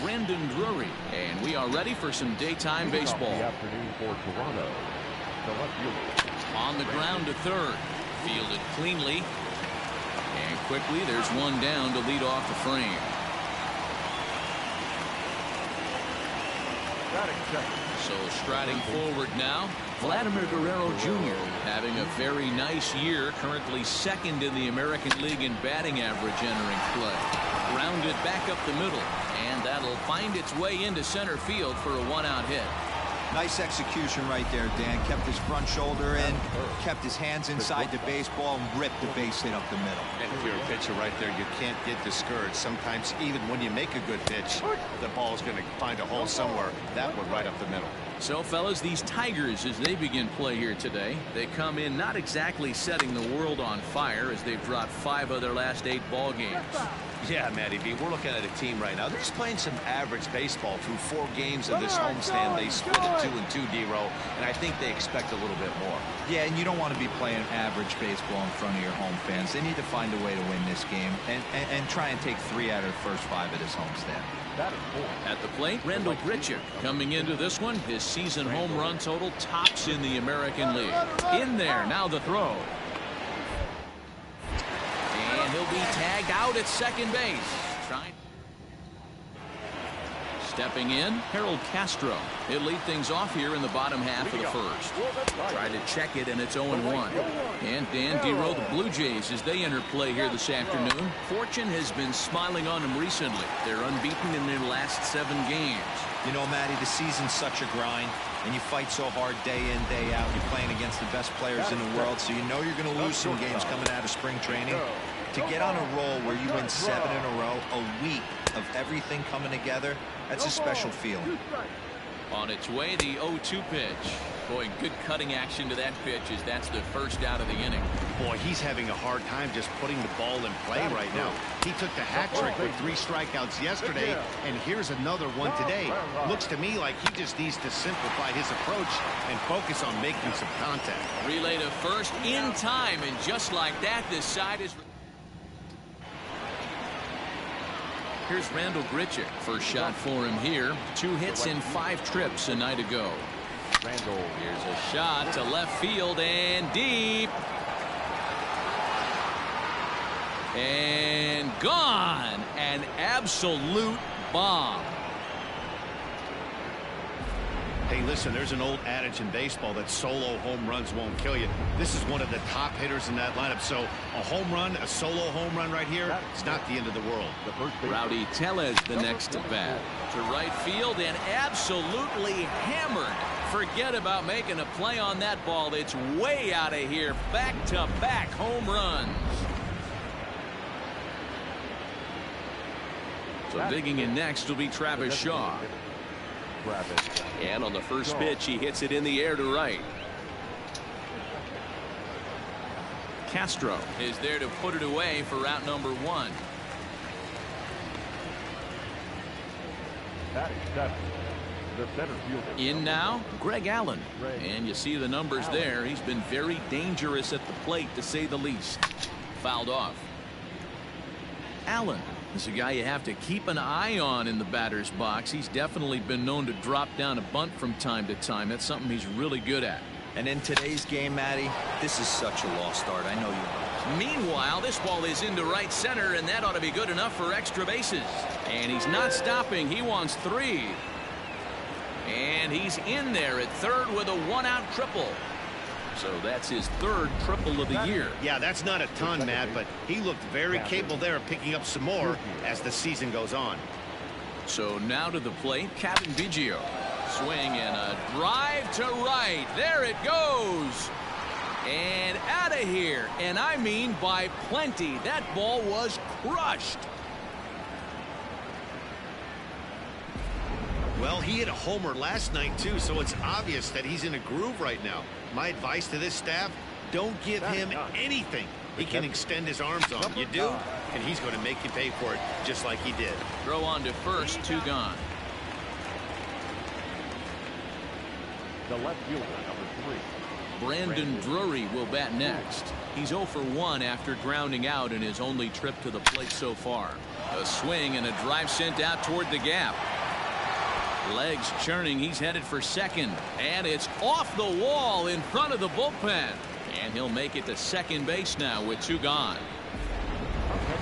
Brandon Drury, and we are ready for some daytime baseball. Afternoon for Toronto. The left fielder. On the ground to third, fielded cleanly, and quickly there's one down to lead off the frame. So striding forward now, Vladimir Guerrero Jr. having a very nice year, currently second in the American League in batting average entering play. Grounded back up the middle, and that'll find its way into center field for a one-out hit. Nice execution right there, Dan. Kept his front shoulder in, kept his hands inside the baseball, and ripped the base hit up the middle. And if you're a pitcher right there, you can't get discouraged. Sometimes even when you make a good pitch, the ball is going to find a hole somewhere. That one right up the middle. So, fellas, these Tigers, as they begin play here today, they come in not exactly setting the world on fire, as they've dropped 5 of their last 8 ball games. Yeah, Matty B, we're looking at a team right now. They're just playing some average baseball through 4 games of this homestand. They split it 2-2, D-Row, and I think they expect a little bit more. Yeah, and you don't want to be playing average baseball in front of your home fans. They need to find a way to win this game and try and take 3 out of the first 5 of this homestand. At the plate, Randall Grichuk coming into this one. His season home run total tops in the American League. In there, now the throw. And he'll be tagged out at second base. Stepping in, Harold Castro. He'll lead things off here in the bottom half of the first. Try to check it, and it's 0-1. And Dan D-Row, the Blue Jays, as they enter play here this afternoon. Fortune has been smiling on them recently. They're unbeaten in their last 7 games. You know, Matty, the season's such a grind, and you fight so hard day in, day out. You're playing against the best players in the world, so you know you're going to lose some games coming out of spring training. To get on a roll where you win 7 in a row, a week of everything coming together, that's a special feeling. On its way, the 0-2 pitch. Boy, good cutting action to that pitch, as that's the first out of the inning. Boy, he's having a hard time just putting the ball in play right now. He took the hat trick with 3 strikeouts yesterday, and here's another one today. Looks to me like he just needs to simplify his approach and focus on making some contact. Relay to first in time, and just like that, this side is... Here's Randall Grichuk. First shot for him here. 2 hits in 5 trips a night ago. Randall. Here's a shot to left field and deep. And gone. An absolute bomb. Hey, listen, there's an old adage in baseball that solo home runs won't kill you. This is one of the top hitters in that lineup. So a home run, a solo home run right here, it's not the end of the world. Rowdy Tellez the next to bat. To right field and absolutely hammered. Forget about making a play on that ball. It's way out of here. Back-to-back home runs. So digging in next will be Travis Shaw. And on the first pitch, he hits it in the air to right. Castro is there to put it away for route number 1. In now, Greg Allen. And you see the numbers there. He's been very dangerous at the plate, to say the least. Fouled off. Allen is a guy you have to keep an eye on in the batter's box. He's definitely been known to drop down a bunt from time to time. That's something he's really good at. And in today's game, Matty, this is such a lost start. I know you know. Meanwhile, this ball is into right center, and that ought to be good enough for extra bases. And he's not stopping. He wants 3. And he's in there at third with a 1-out triple. So that's his 3rd triple of the year. Yeah, that's not a ton, Matt, but he looked very capable there of picking up some more as the season goes on. So now to the plate, Kevin Biggio. Swing and a drive to right. There it goes. And out of here. And I mean by plenty. That ball was crushed. Well, he hit a homer last night, too, so it's obvious that he's in a groove right now. My advice to this staff, don't give him anything he can extend his arms on. You do, and he's going to make you pay for it just like he did. Throw on to first, 2 gone. The left fielder, number 3. Brandon Drury will bat next. He's 0 for 1 after grounding out in his only trip to the plate so far. A swing and a drive sent out toward the gap. Legs churning. He's headed for second. And it's off the wall in front of the bullpen. And he'll make it to second base now with 2 gone.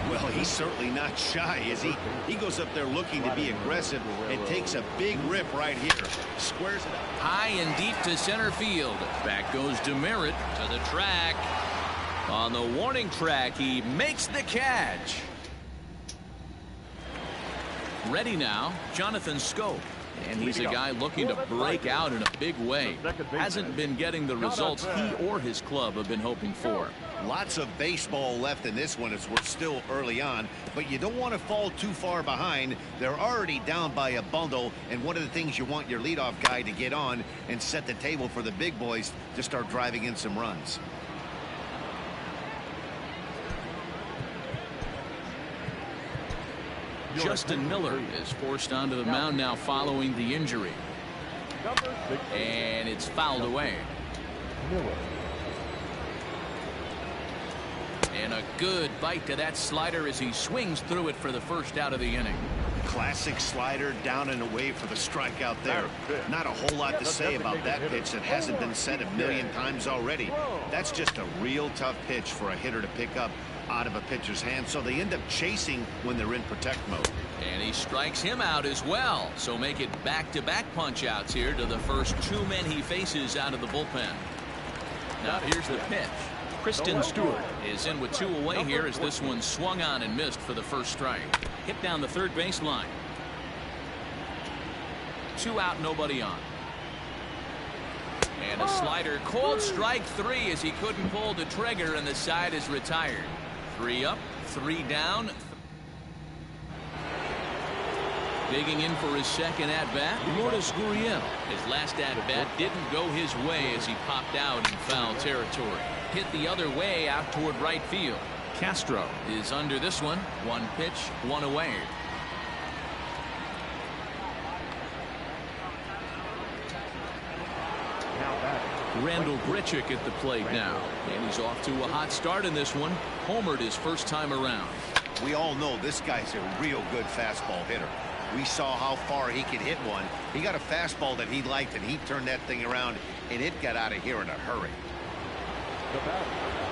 Well, he's certainly not shy, is he? He goes up there looking to be aggressive and takes a big rip right here. Squares it up. High and deep to center field. Back goes DeMerit to the track. On the warning track, he makes the catch. Ready now, Jonathan Scope. And he's a guy looking to break out in a big way. Hasn't been getting the results he or his club have been hoping for. Lots of baseball left in this one as we're still early on, but you don't want to fall too far behind. They're already down by a bundle, and one of the things you want your leadoff guy to get on and set the table for the big boys to start driving in some runs. Justin Miller is forced onto the mound now following the injury. And it's fouled away. And a good bite to that slider as he swings through it for the first out of the inning. Classic slider down and away for the strikeout there. Not a whole lot to say about that pitch that hasn't been said a million times already. That's just a real tough pitch for a hitter to pick up out of a pitcher's hand, so they end up chasing when they're in protect mode. And he strikes him out as well, so make it back-to-back punch outs here to the first 2 men he faces out of the bullpen. Now here's the pitch. Kristen Stewart is in with 2 away here as this one swung on and missed for the first strike. Hit down the third baseline. 2 out, nobody on. And a slider called strike 3 as he couldn't pull the trigger, and the side is retired. 3 up, 3 down. Digging in for his second at-bat, Lourdes Gurriel. His last at-bat didn't go his way as he popped out in foul territory. Hit the other way out toward right field. Castro is under this one. 1 pitch, 1 away. Randall Grichuk at the plate now. And he's off to a hot start in this one. Homered his first time around. We all know this guy's a real good fastball hitter. We saw how far he could hit one. He got a fastball that he liked, and he turned that thing around, and it got out of here in a hurry.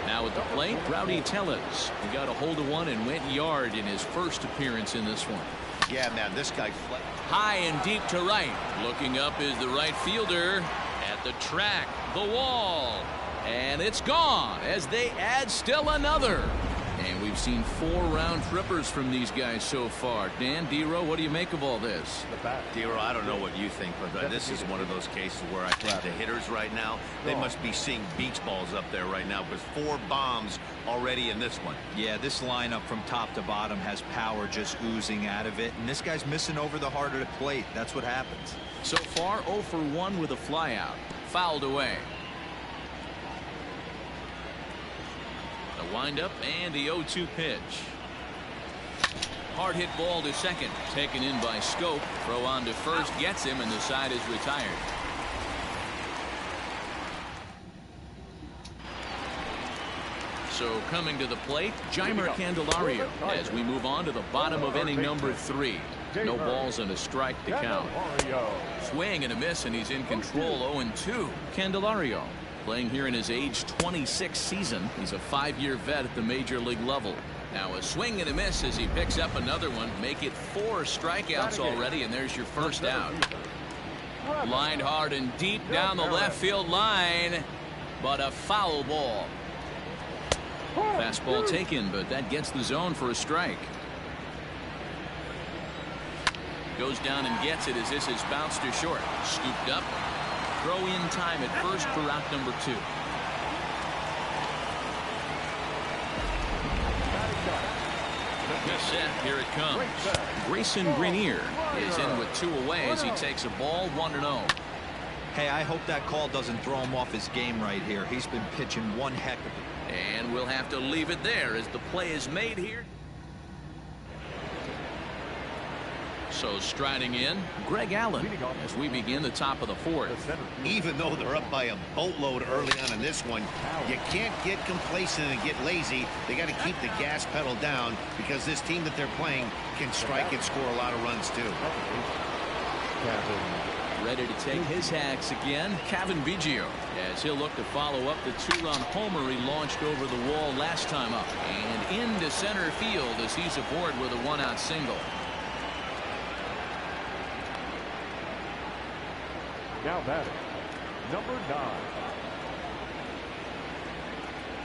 Now at the plate, Rowdy Tellez. He got a hold of one and went yard in his first appearance in this one. Yeah, man, this guy. High and deep to right. Looking up is the right fielder. At the track, the wall. And it's gone as they add still another. And we've seen 4 round trippers from these guys so far. Dan, Dero, what do you make of all this? Dero, I don't know what you think, but this is one of those cases where I think the hitters right now, they must be seeing beach balls up there right now with 4 bombs already in this one. Yeah, this lineup from top to bottom has power just oozing out of it, and this guy's missing over the heart of the plate. That's what happens. So far 0 for 1 with a flyout. Fouled away. The windup and the 0-2 pitch. Hard hit ball to second. Taken in by Scope. Throw on to first. Gets him, and the side is retired. So coming to the plate, Jeimer Candelario as we move on to the bottom of inning number 3. No balls and a strike to count. Swing and a miss, and he's in control. 0-2. Candelario playing here in his age 26 season. He's a 5-year vet at the major league level. Now a swing and a miss as he picks up another one. Make it 4 strikeouts already, and there's your first out. Lined hard and deep down the left field line, but a foul ball. Fastball taken, but that gets the zone for a strike. Goes down and gets it as this is bounced to short. Scooped up. Throw in time at first for out number 2. Set, here it comes. Grayson Grenier is in with 2 away as he takes a ball 1-0. Hey, I hope that call doesn't throw him off his game right here. He's been pitching one heck of it. And we'll have to leave it there as the play is made here. So striding in, Greg Allen as we begin the top of the 4th. Even though they're up by a boatload early on in this one, you can't get complacent and get lazy. They got to keep the gas pedal down because this team that they're playing can strike and score a lot of runs too. Ready to take his hacks again, Kevin Biggio, as he'll look to follow up the two-run homer he launched over the wall last time up. And into center field as he's aboard with a one-out single. Now batting, number 9.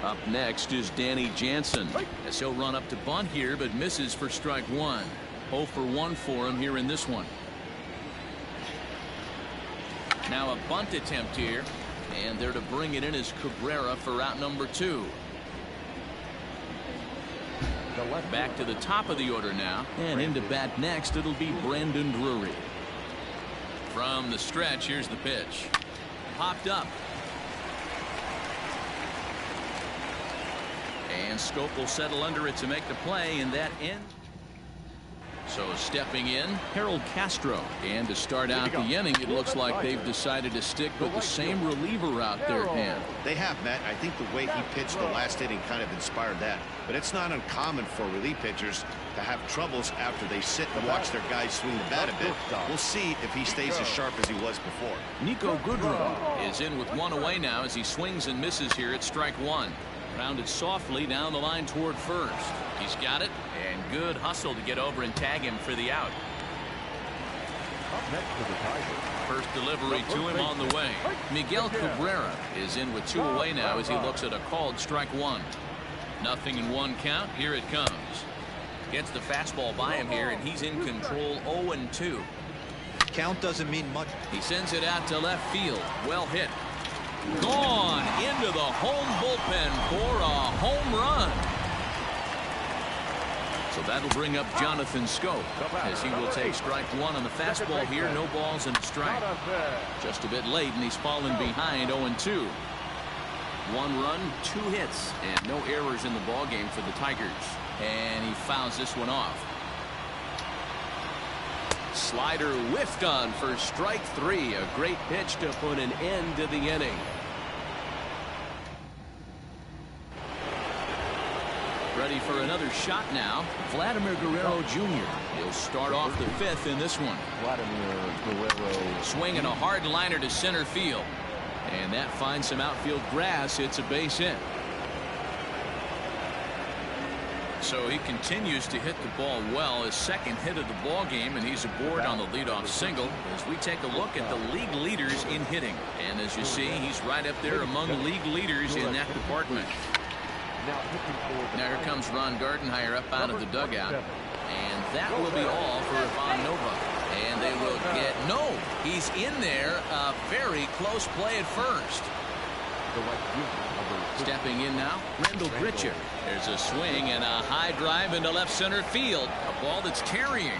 Up next is Danny Jansen, as he'll run up to bunt here, but misses for strike 1. 0 for 1 for him here in this one. Now a bunt attempt here, and there to bring it in is Cabrera for out number 2. Back to the top of the order now, and into bat next it'll be Brandon Drury. From the stretch, here's the pitch. Popped up. And Schoop will settle under it to make the play, and that ends. So stepping in, Harold Castro. And to start out the inning, it looks like they've decided to stick with the same reliever out there, Dan. They have, Matt. I think the way he pitched the last inning kind of inspired that. But it's not uncommon for relief pitchers to have troubles after they sit and watch their guys swing the bat a bit. We'll see if he stays as sharp as he was before. Nico Goodrum is in with one away now as he swings and misses here at strike 1. Rounded softly down the line toward first. He's got it, and good hustle to get over and tag him for the out. Up next for the Tigers. First delivery to him on the way. Miguel Cabrera is in with 2 away now as he looks at a called strike 1. Nothing in 1 count. Here it comes. Gets the fastball by him here, and he's in control. 0-2. Count doesn't mean much. He sends it out to left field. Well hit. Gone into the home bullpen for a home run. So that'll bring up Jonathan Schoop as he will take strike 1 on the fastball here. No balls and a strike. Just a bit late, and he's fallen behind. 0-2. 1 run, 2 hits, and no errors in the ball game for the Tigers. And he fouls this one off. Slider whiffed on for strike 3. A great pitch to put an end to the inning. Ready for another shot now. Vladimir Guerrero Jr. He'll start off the 5th in this one. Vladimir Guerrero. Swinging a hard liner to center field. And that finds some outfield grass. It's a base hit. So he continues to hit the ball well. His second hit of the ball game, and he's aboard on the leadoff single as we take a look at the league leaders in hitting. And as you see, he's right up there among league leaders in that department. Now here comes Ron Gardenhire up out of the dugout. And that will be all for Ivan Nova. And they will get, no, he's in there. A very close play at first. Stepping in now, Randall Gritcher. There's a swing and a high drive into left center field. A ball that's carrying.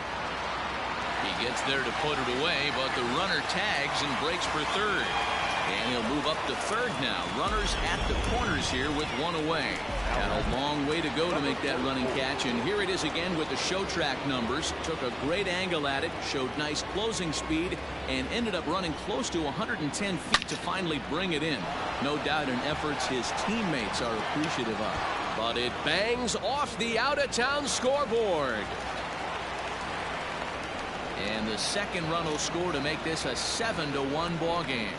He gets there to put it away, but the runner tags and breaks for third. And he'll move up to third now. Runners at the corners here with 1 away. Got a long way to go to make that running catch, and here it is again with the show track numbers. Took a great angle at it, showed nice closing speed, and ended up running close to 110 feet to finally bring it in. No doubt in efforts his teammates are appreciative of. But it bangs off the out-of-town scoreboard. And the second run will score to make this a 7-1 ball game.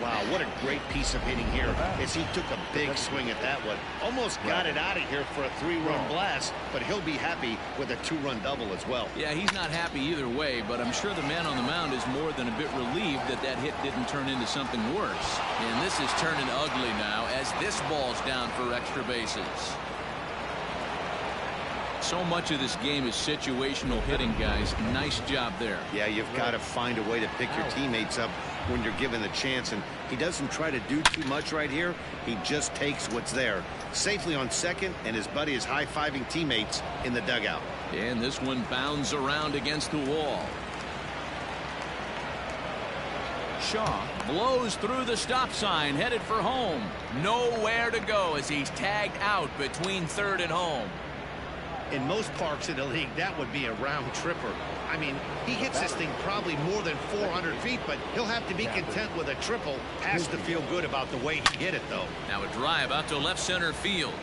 Wow, what a great piece of hitting here as he took a big swing at that one. Almost got it out of here for a 3-run blast, but he'll be happy with a 2-run double as well. Yeah, he's not happy either way, but I'm sure the man on the mound is more than a bit relieved that that hit didn't turn into something worse. And this is turning ugly now as this ball's down for extra bases. So much of this game is situational hitting, guys. Nice job there. Yeah, you've got to find a way to pick your teammates up when you're given the chance, and he doesn't try to do too much right here. He just takes what's there. Safely on second, and his buddy is high-fiving teammates in the dugout. And this one bounds around against the wall. Shaw blows through the stop sign, headed for home. Nowhere to go as he's tagged out between third and home. In most parks in the league, that would be a round tripper. I mean, he hits this thing probably more than 400 feet, but he'll have to be content with a triple. Has to feel good about the way he hit it, though. Now a drive out to left center field.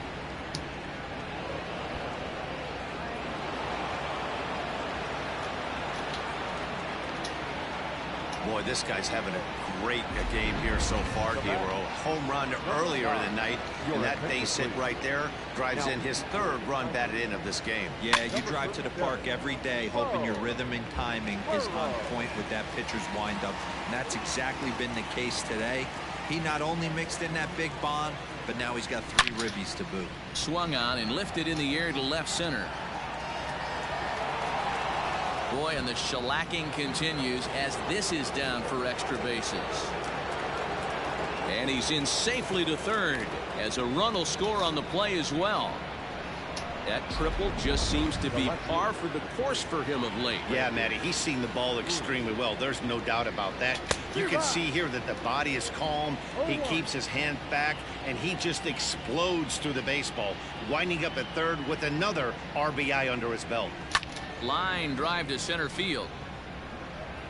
Boy, this guy's having a great game here so far, Gabriel. Home run earlier in the night, and that base hit right there drives in his third run batted in of this game. Yeah, you drive to the park every day hoping your rhythm and timing is on point with that pitcher's windup, and that's exactly been the case today. He not only mixed in that big bomb, but now he's got 3 ribbies to boot. Swung on and lifted in the air to left center. Boy, and the shellacking continues as this is down for extra bases. And he's in safely to third as a run will score on the play as well. That triple just seems to be par for the course for him of late. Yeah, Matty, he's seen the ball extremely well. There's no doubt about that. You can see here that the body is calm. He keeps his hand back, and he just explodes through the baseball, winding up at third with another RBI under his belt. Line drive to center field.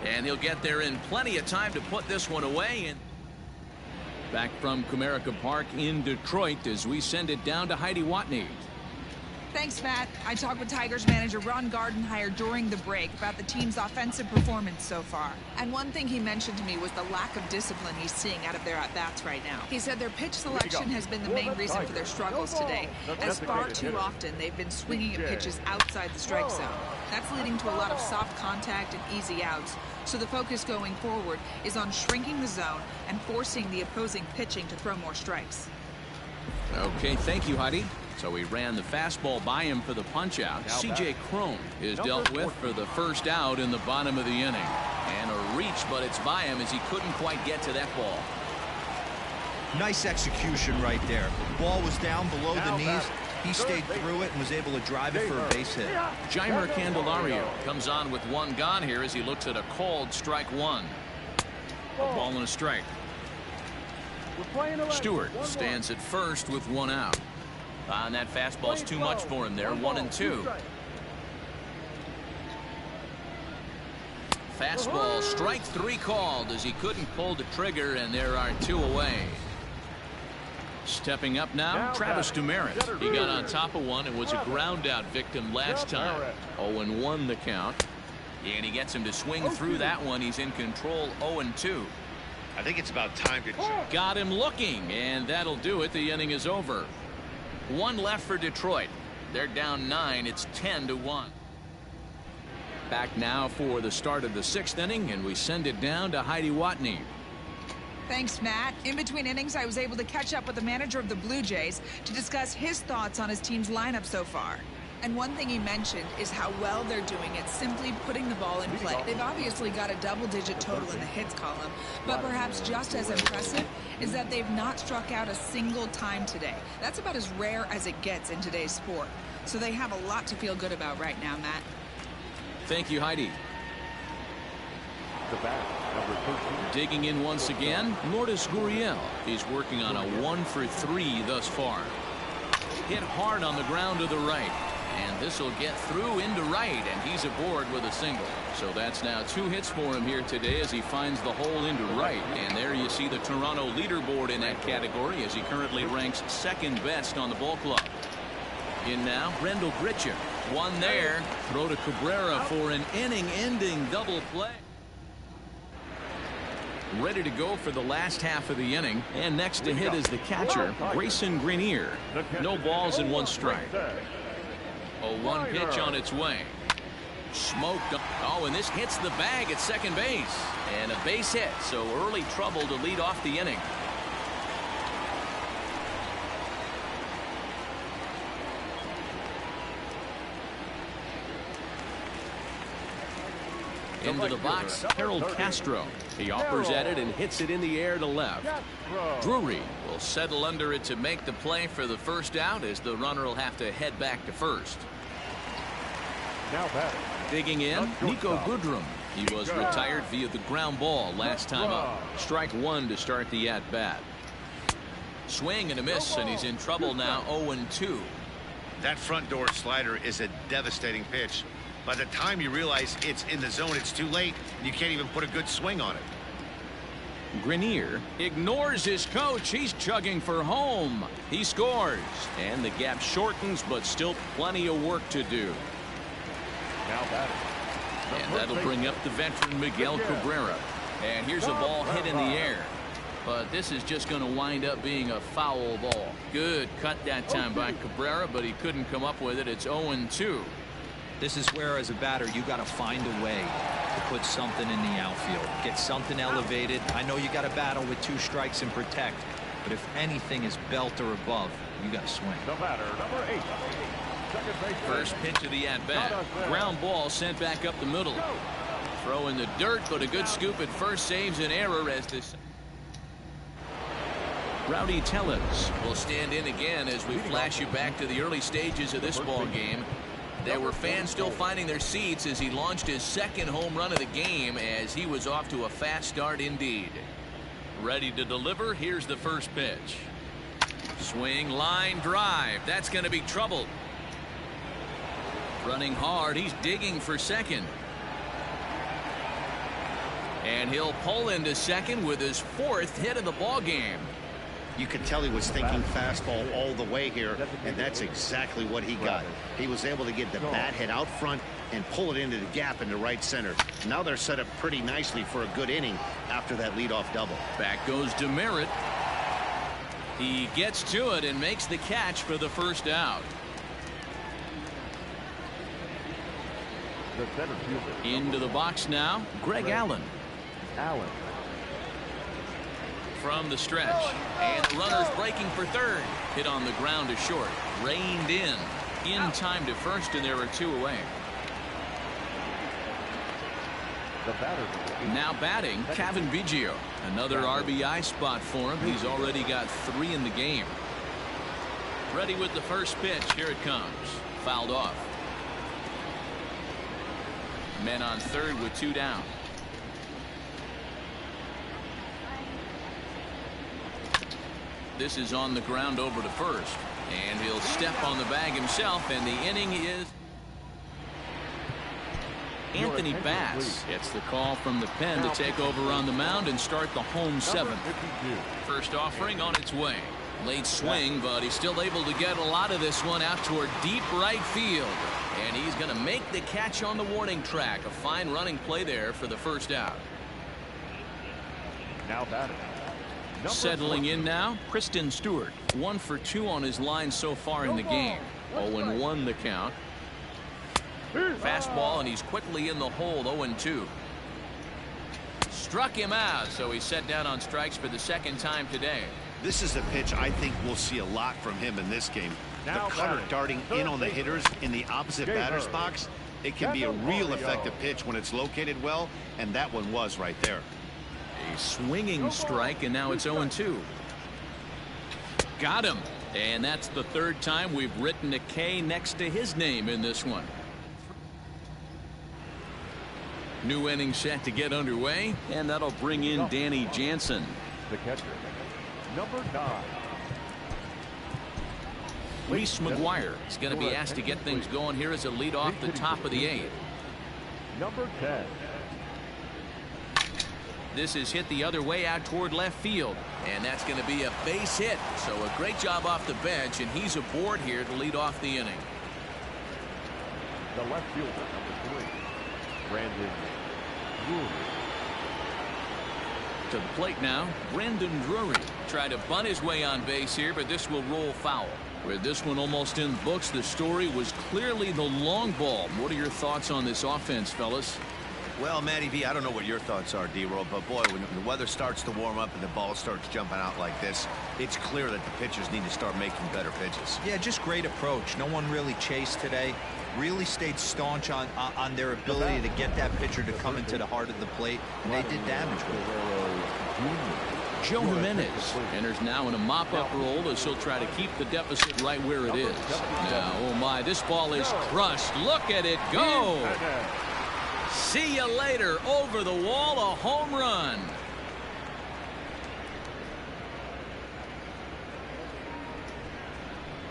And he'll get there in plenty of time to put this one away. And back from Comerica Park in Detroit as we send it down to Heidi Watney. Thanks, Matt. I talked with Tigers manager Ron Gardenhire during the break about the team's offensive performance so far. And one thing he mentioned to me was the lack of discipline he's seeing out of their at-bats right now. He said their pitch selection has been the main reason for their struggles today, as far too often they've been swinging at pitches outside the strike zone. That's leading to a lot of soft contact and easy outs. So the focus going forward is on shrinking the zone and forcing the opposing pitching to throw more strikes. Okay, thank you, Heidi. So he ran the fastball by him for the punch-out. C.J. Cron is dealt with for the first out in the bottom of the inning. And a reach, but it's by him as he couldn't quite get to that ball. Nice execution right there. Ball was down below the knees. He stayed through it and was able to drive it for a base hit. Jeimer Candelario comes on with 1 gone here as he looks at a called strike 1. A ball and a strike. Stewart stands at first with 1 out. And that fastball's too much for him there. 1-2. Fastball, strike 3 called as he couldn't pull the trigger, and there are 2 away. Stepping up now, Travis Demeritte. He got on top of one and was a ground out victim last time. 0-1 the count. And he gets him to swing through that one. He's in control. 0-2. I think it's about time to... Got him looking, and that'll do it. The inning is over. 1 left for Detroit. They're down 9. It's 10-1. Back now for the start of the 6th inning, and we send it down to Heidi Watney. Thanks, Matt. In between innings, I was able to catch up with the manager of the Blue Jays to discuss his thoughts on his team's lineup so far. And one thing he mentioned is how well they're doing at simply putting the ball in play. They've obviously got a double-digit total in the hits column, but perhaps just as impressive is that they've not struck out a single time today. That's about as rare as it gets in today's sport. So they have a lot to feel good about right now, Matt. Thank you, Heidi. The bat, number 13. Digging in once again, Lourdes Gurriel. He's working on a 1 for 3 thus far. Hit hard on the ground to the right. And this will get through into right, and he's aboard with a single. So that's now 2 hits for him here today as he finds the hole into right. And there you see the Toronto leaderboard in that category as he currently ranks 2nd best on the ball club. In now, Rendell Grichuk. 1 there. Throw to Cabrera for an inning-ending double play. Ready to go for the last half of the inning. And next to hit is the catcher, Grayson Grenier. No balls and 1 strike. A 1 pitch on its way. Smoked. Oh, and this hits the bag at second base. And a base hit, so early trouble to lead off the inning. Into the box, Harold Castro. He offers at it and hits it in the air to left. Drury will settle under it to make the play for the first out as the runner will have to head back to first. Now batting. Digging in, Nico Goodrum. He was retired via the ground ball last time up. Strike 1 to start the at-bat. Swing and a miss, and he's in trouble now. 0-2. That front door slider is a devastating pitch. By the time you realize it's in the zone, it's too late. You can't even put a good swing on it. Grenier ignores his coach. He's chugging for home. He scores, and the gap shortens, but still plenty of work to do. Now batting. And that'll bring up the veteran Miguel Cabrera. And here's a ball hit in the air. But this is just going to wind up being a foul ball. Good cut that time by Cabrera, but he couldn't come up with it. It's 0-2. This is where, as a batter, you got to find a way to put something in the outfield. Get something elevated. I know you got to battle with 2 strikes and protect, but if anything is belt or above, you got to swing. The batter, number 8. Second base. First pitch of the at-bat. Ground ball sent back up the middle. Throw in the dirt, but a good scoop at first saves an error as this. Rowdy Tellez will stand in again as we flash you back to the early stages of this ball game. There were fans still finding their seats as he launched his second home run of the game, as he was off to a fast start indeed. Ready to deliver. Here's the first pitch. Swing, line drive. That's going to be trouble. Running hard. He's digging for second. And he'll pull into second with his 4th hit of the ball game. You could tell he was thinking fastball all the way here, and that's exactly what he got. He was able to get the bat head out front and pull it into the gap into right center. Now they're set up pretty nicely for a good inning after that leadoff double. Back goes Demerit. He gets to it and makes the catch for the first out. The center fielder. Into the box now, Greg Allen. Allen. From the stretch, and the runner's breaking for third. Hit on the ground to short. Reined in time to first, and there are 2 away. The batter. Now batting, Kevin Biggio. Another RBI spot for him. He's already got 3 in the game. Ready with the first pitch. Here it comes. Fouled off. Men on third with 2 down. This is on the ground over to first, and he'll step on the bag himself, and the inning is Anthony Bass gets the call from the pen to take over on the mound and start the home 7th. First offering on its way. Late swing, but he's still able to get a lot of this one out toward deep right field, and he's going to make the catch on the warning track. A fine running play there for the first out. Now batting. Settling in now, Kristen Stewart. 1 for 2 on his line so far in the game. 0-1 the count. Fastball, and he's quickly in the hole. 0-2. Struck him out, so he's set down on strikes for the 2nd time today. This is a pitch I think we'll see a lot from him in this game. The cutter darting in on the hitters in the opposite batter's box. It can be a real effective pitch when it's located well, and that one was right there. A swinging strike, and now it's 0-2. Got him, and that's the 3rd time we've written a K next to his name in this one. New inning set to get underway, and that'll bring in Danny Jansen. The catcher, number 9. Reese McGuire is going to be asked to get things going here as a lead off the top of the 8th. Number 10. This is hit the other way out toward left field, and that's going to be a base hit. So a great job off the bench, and he's aboard here to lead off the inning. The left fielder, number 3, Brandon Drury. To the plate now, Brandon Drury. Tried to bunt his way on base here, but this will roll foul. With this one almost in the books, the story was clearly the long ball. What are your thoughts on this offense, fellas? Well, Matty V, I don't know what your thoughts are, D-Roll, but boy, when the weather starts to warm up and the ball starts jumping out like this, it's clear that the pitchers need to start making better pitches. Yeah, just great approach. No one really chased today. Really stayed staunch on their ability to get that pitcher to come into the heart of the plate, and they did damage with it. Joe Jimenez enters now in a mop-up role as he'll try to keep the deficit right where it is. Now, oh my, this ball is crushed. Look at it go. See you later. Over the wall, a home run.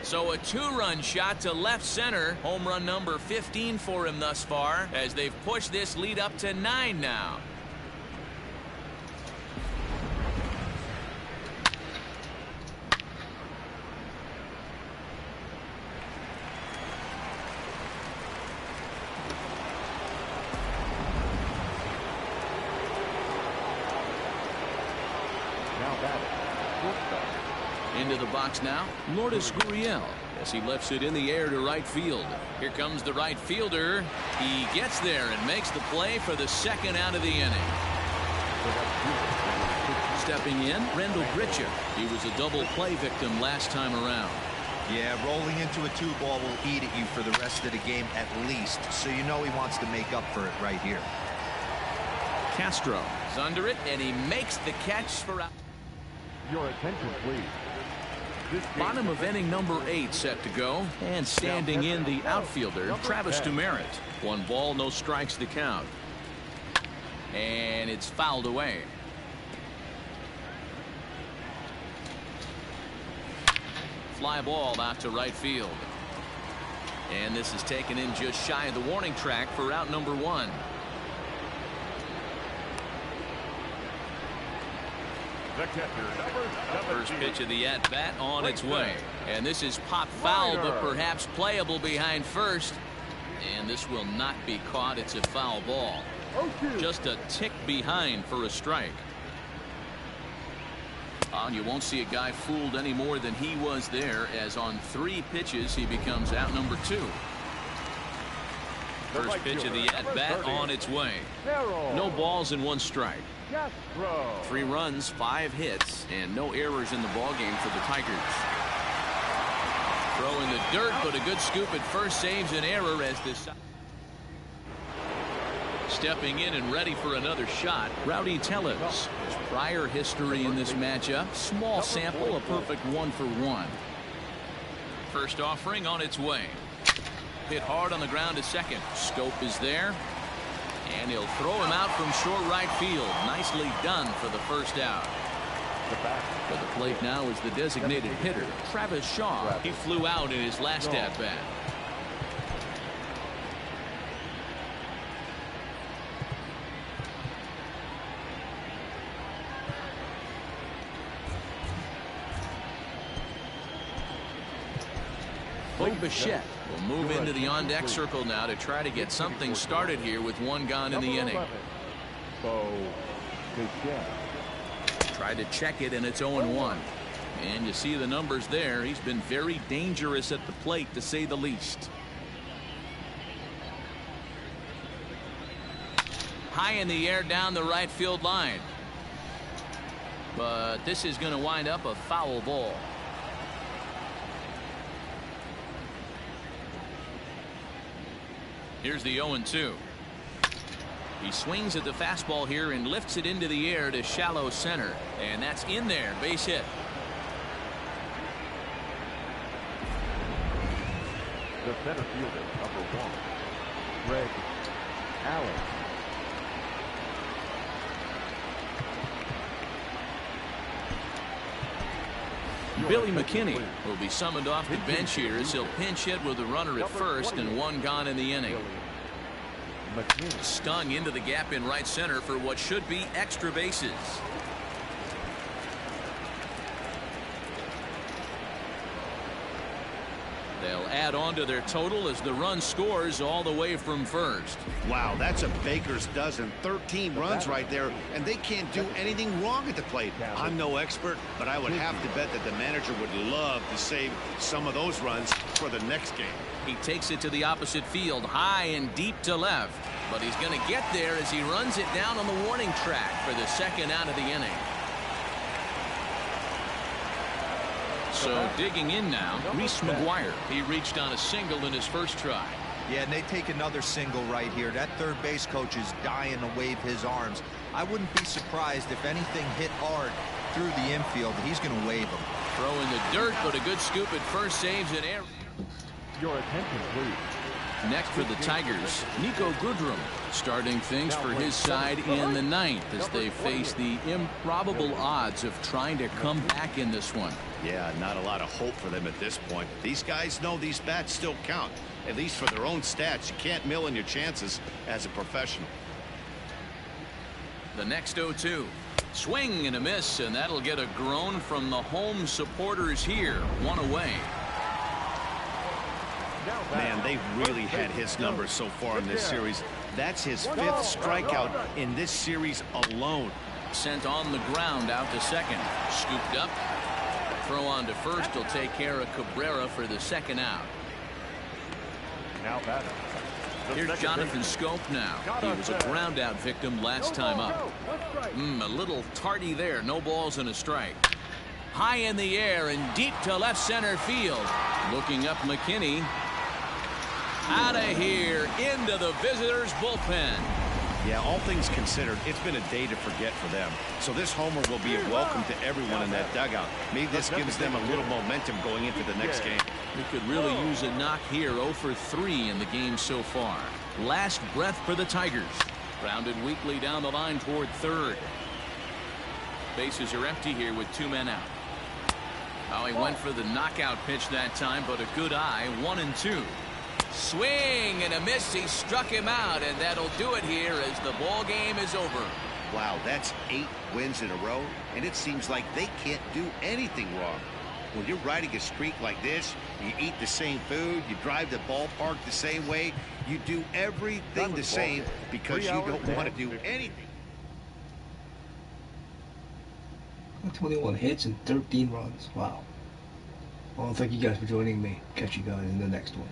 So a 2-run shot to left center. Home run number 15 for him thus far, as they've pushed this lead up to 9 now. Into the box now, Lourdes Gurriel, as he lifts it in the air to right field. Here comes the right fielder. He gets there and makes the play for the second out of the inning. Stepping in, Rendell Gritcha. He was a double play victim last time around. Yeah, rolling into a 2-ball will eat at you for the rest of the game at least, so you know he wants to make up for it right here. Castro is under it, and he makes the catch for out. Your attention, please. Bottom of inning number 8 set to go, and standing in the outfielder, Travis Demeritte. 1 ball, no strikes to count. And it's fouled away. Fly ball out to right field. And this is taken in just shy of the warning track for out number 1. First pitch of the at-bat on its way. And this is pop foul, but perhaps playable behind first. And this will not be caught. It's a foul ball. Just a tick behind for a strike. And you won't see a guy fooled any more than he was there, as on 3 pitches he becomes out number 2. First pitch of the at-bat on its way. No balls and 1 strike. 3 runs, 5 hits, and no errors in the ballgame for the Tigers. Throwing the dirt, but a good scoop at first saves an error as this. Stepping in and ready for another shot, Rowdy Tellez. His prior history in this matchup, small sample, a perfect 1 for 1. First offering on its way. Hit hard on the ground to second. Scope is there. And he'll throw him out from short right field. Nicely done for the first out. For the plate now is the designated hitter, Travis Shaw. He flew out in his last at-bat. Blake Bichette will move into the on-deck circle now to try to get something started here with 1 gone in the inning. Tried to check it, and it's 0-1. And you see the numbers there. He's been very dangerous at the plate, to say the least. High in the air down the right field line. But this is going to wind up a foul ball. Here's the 0-2. He swings at the fastball here and lifts it into the air to shallow center. And that's in there. Base hit. The center fielder, number 1, Greg Allen. Billy McKinney will be summoned off the bench here as he'll pinch hit with a runner at first and 1 gone in the inning. Stung into the gap in right center for what should be extra bases. They'll add on to their total as the run scores all the way from first. Wow, that's a baker's dozen. 13 runs right there, and they can't do anything wrong at the plate. I'm no expert, but I would have to bet that the manager would love to save some of those runs for the next game. He takes it to the opposite field, high and deep to left. But he's going to get there as he runs it down on the warning track for the second out of the inning. So digging in now, Reese McGuire. He reached on a single in his first try. Yeah, and they take another single right here. That third base coach is dying to wave his arms. I wouldn't be surprised if anything hit hard through the infield. He's going to wave them. Throwing the dirt, but a good scoop at first saves an error. Your attention, please. Next for the Tigers, Nico Goodrum starting things for his side in the 9th as they face the improbable odds of trying to come back in this one. Yeah, not a lot of hope for them at this point. These guys know these bats still count, at least for their own stats. You can't mill in your chances as a professional. The next 0-2. Swing and a miss, and that'll get a groan from the home supporters here. 1 away. Man, they've really had his numbers so far in this series. That's his 5th strikeout in this series alone. Sent on the ground out to second. Scooped up, throw on to first will take care of Cabrera for the second out. Now batter. Here's Jonathan Scope now. He was a ground out victim last time up. A little tardy there. No balls and a strike. High in the air and deep to left center field. Looking up McKinney. Out of here into the visitors' bullpen. Yeah, all things considered, it's been a day to forget for them. So this homer will be a welcome to everyone in that dugout. Maybe this gives them a little momentum going into the next game. We could really use a knock here. 0 for 3 in the game so far. Last breath for the Tigers. Grounded weakly down the line toward third. Bases are empty here with 2 men out. Oh, he went for the knockout pitch that time, but a good eye. 1-2. Swing and a miss. He struck him out, and that'll do it here as the ball game is over. Wow, that's 8 wins in a row, and it seems like they can't do anything wrong. When you're riding a streak like this, you eat the same food, you drive the ballpark the same way, you do everything the same because you don't want to do anything. 21 hits and 13 runs. Wow. Well, thank you guys for joining me. Catch you guys in the next one.